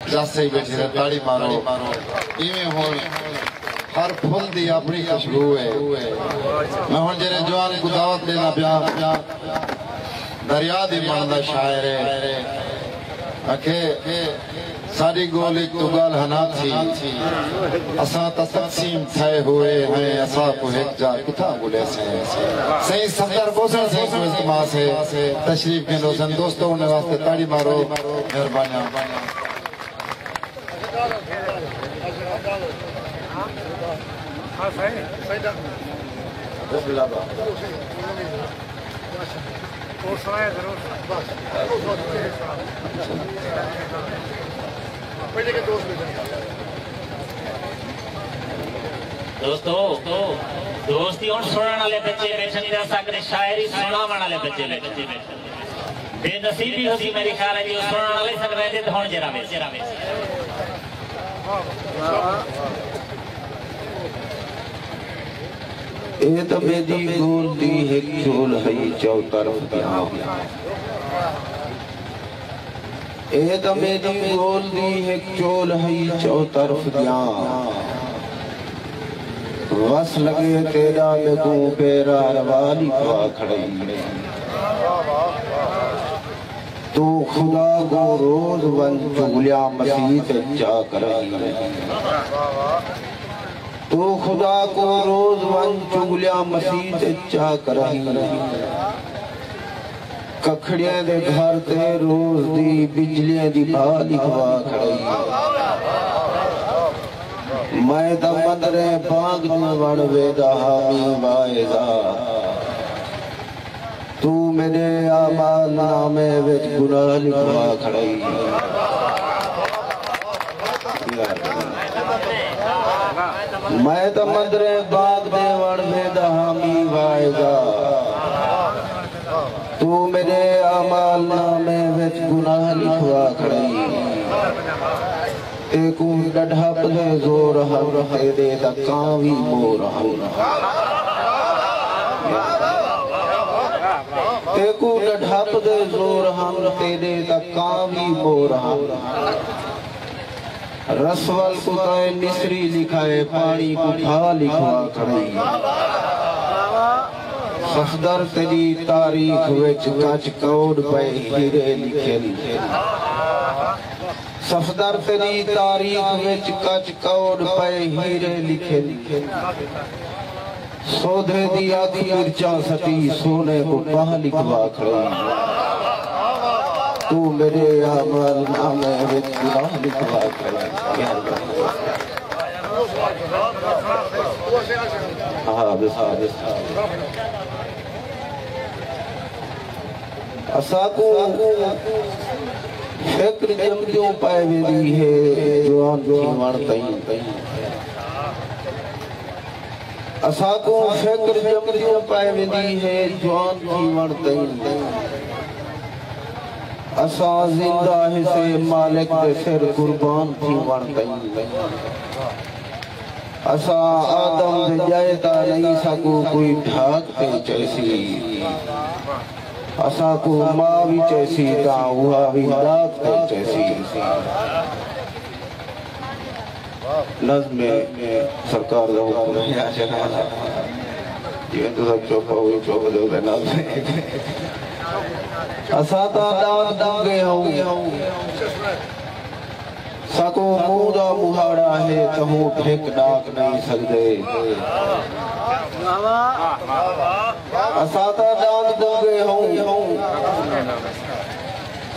جاسے ہی بیٹھے رہے تاڑی مارو ایویں ہون ہر پھول دی اپنی خوشبو ہے میں ہون جنہیں جوان کو دعوت دینا پیا دریا دی بندہ شاعر ہے اکھے ساری گولی تو گال ہنا تھی اساں تا تقسیم تھے ہوئے ہیں اساں کو ایک جا کتا بولے سے صحیح صدر بوسن سے کو اجتماع سے تشریف کے لوزن دوستوں نے واسطے تاڑی مارو مہربانیاں دوستی اور سنانا لے بچے بیٹھن دے ساکنے شاعری سناوانا لے بچے بیٹھن بے نصیبی ہوتی میری خیال ہے جو سنانا لے سکتے ہیں دھون جرا میں اے دمے دی گول دی ایک چول ہے چو طرف دیاں اے دمے دی گول دی ایک چول ہے چو طرف دیاں وس لگے تیرا لگوں پیرا روالی پا کھڑی تو خدا کو روز ون چگلیا مسیح چا کرئی تو خدا کو روز ون چگلیا مسیح چا کرئی ککھڑیاں دے گھر تے روز دی بجلیاں دی بالی پا کھڑی میں دا مدرے باغ نوڑ ویدہ حامی وائزہ تو میرے آمال نامے وچ گناہ لکھوا کھڑائی میں دا مدرے باغ نوڑ ویدہ حامی وائزہ تو میرے آمال نامے وچ گناہ لکھوا کھڑائی ایکو ڈڑھا پلے زور ہم تیرے دا کاوی مور ہم ایکو ڈڑھا پلے زور ہم تیرے دا کاوی مور ہم رسول کو تائے مصری لکھائے پانی کو تھا لکھوا کھڑی صفدر تیری تاریخ وچ کچ کوڑ پہ ہیرے لکھے صفدر تیری تاریخ وچ کچ کوڑ پہ ہیرے لکھے سودھے دی آدھی مرچا سٹی سونے کو پاہ لکھوا کھڑی تو میرے آمال نامے وچ گناہ لکھوا کھڑی اسا کو فکر جمجوں پائے ویدی ہے جوان کی وڑتائی اسا کو فکر جمجوں پائے ویدی ہے جوان کی وڑتائی اسا زندہ ہے سے مالک دے سر قربان کی وڑتائی اسا آدم دے جائتا نہیں سکو کوئی ڈھاک پہ چیسی اسا کو ماں بھی چیسی تا ہوا بھی ڈاک پہ چیسی نظم سرکار دا حکم ہے یہ تو سب چوپا ہوئی چوپا دو دے نظم اسا تا دان دنگے ہوں سکو مودا مہاڑا ہے تہوں پھیک ڈاک نہیں سکتے اساتا دان دنگے ہوں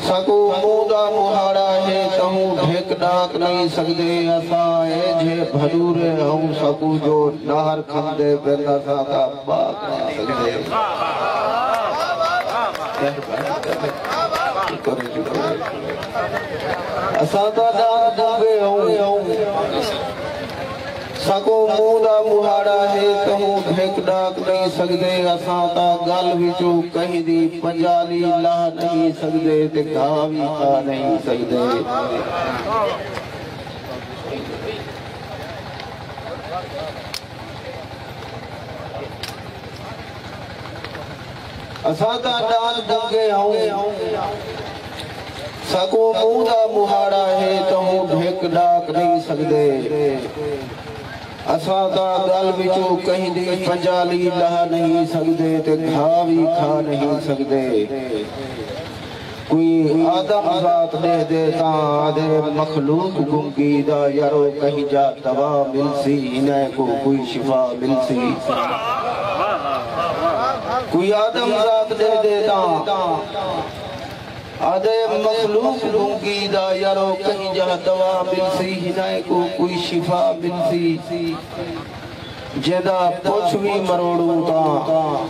سکو مودا مہاڑا ہے تہوں پھیک ڈاک نہیں سکتے اسائے جھے بھدورے ہوں سکو جو نہر کھندے پھر اساتا باق نہیں سکتے اساتا دان دنگے ہوں سکو مودا مہاڑا ہے تہوں بھیک ڈاک نہیں سکتے اساتا گل وچو کہیں دی پنجالی لا نہیں سکتے تے گاوی کھا نہیں سکتے اساتا دان دنگے ہوں سکو مودا مہاڑا ہے تہوں بھیک ڈاک نہیں سکدے اساں دا گل وچوں کہیں دی پنجالی لا نہیں سکدے تے گھا بھی کھا نہیں سکدے کوئی آدم ذات دے دے تاں آدھے مخلوق گنگی دا یارو کہیں جا دوا مل سی انہیں کو کوئی شفا مل سی کوئی آدم ذات دے دے تاں آدھے مخلوق گنگی دا یارو کہیں جا دوا مل سی انہیں کو کوئی شفا مل سی جیدہ پوچھ بھی مروڑوں تاں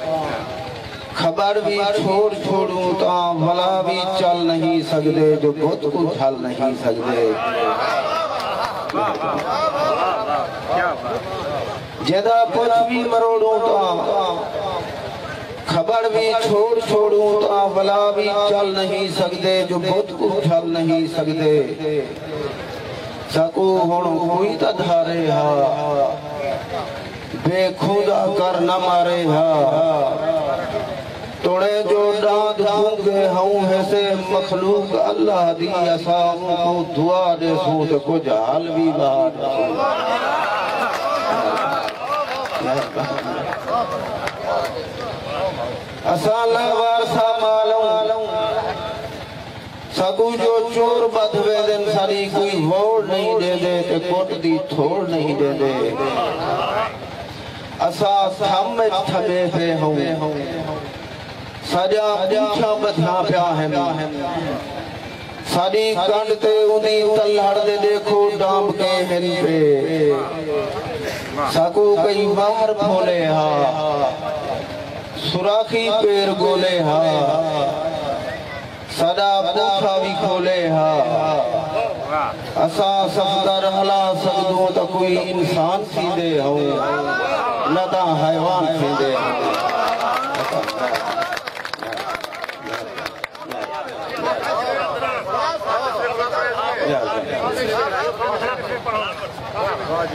خبر بھی چھوڑوں تاں بھلا بھی چل نہیں سکدے جو بت کو جھل نہیں سکدے جیدہ پوچھ بھی مروڑوں تاں خبر بھی چھوڑوں تاں بھلا بھی چل نہیں سکدے جو بت کو جھل نہیں سکدے سکو ہن کوئی تا دھارے ہا بے خدا کر نہ مارے ہا توڑے جو ڈاند گونگے ہوں ایسے مخلوق اللہ دی اسانوں کو دعا دے سوں تے کچھ حال بھی بات اسان لہوار سا مالوں سگو جو چور بدوے دن ساری کوئی ووڑ نہیں دے دے تے کوٹ دی تھوڑ نہیں دے دے اسان تھمے تھمے پہ ہوں سجا پوچھا بدھا پیا ہے ساری کنڈ تے اندھی تلہڑ دے دیکھو ڈامب کے ہن پہ سکو کئی بار پھولے ہا سراخی پیر گولے ہا سدا پوچھا بھی کھولے ہا اسا سفدر ہلا سکدوں تا کوئی انسان تھی دے ہوں نہ تا حیوان تھی دے ہوں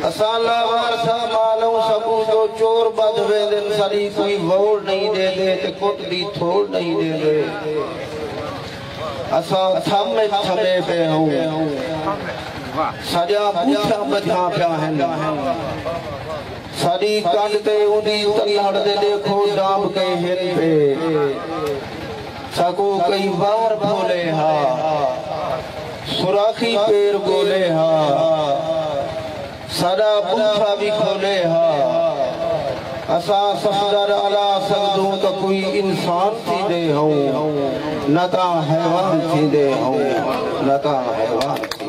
اسالہ وارسا مالوں سبو جو چور بدوے دن ساری کوئی ووڑ نہیں دے دے تے کٹ دی تھوڑ نہیں دے دے اسا تھمے تھمے پہ ہوں سجا پوچھا بدھا پیا ہیں ساری کنڈ تے اندھی تلہڑ دے دیکھو ڈامب کے ہن پہ سکو کئی بار بھولے ہا سراخی پیر گولے ہا سدا پوچھا بھی کھولے ہا اسا سفدر علا سکدوں تا کوئی انسان تھی دے ہوں نہ تا حیوان تھی دے ہوں نہ تا حیوان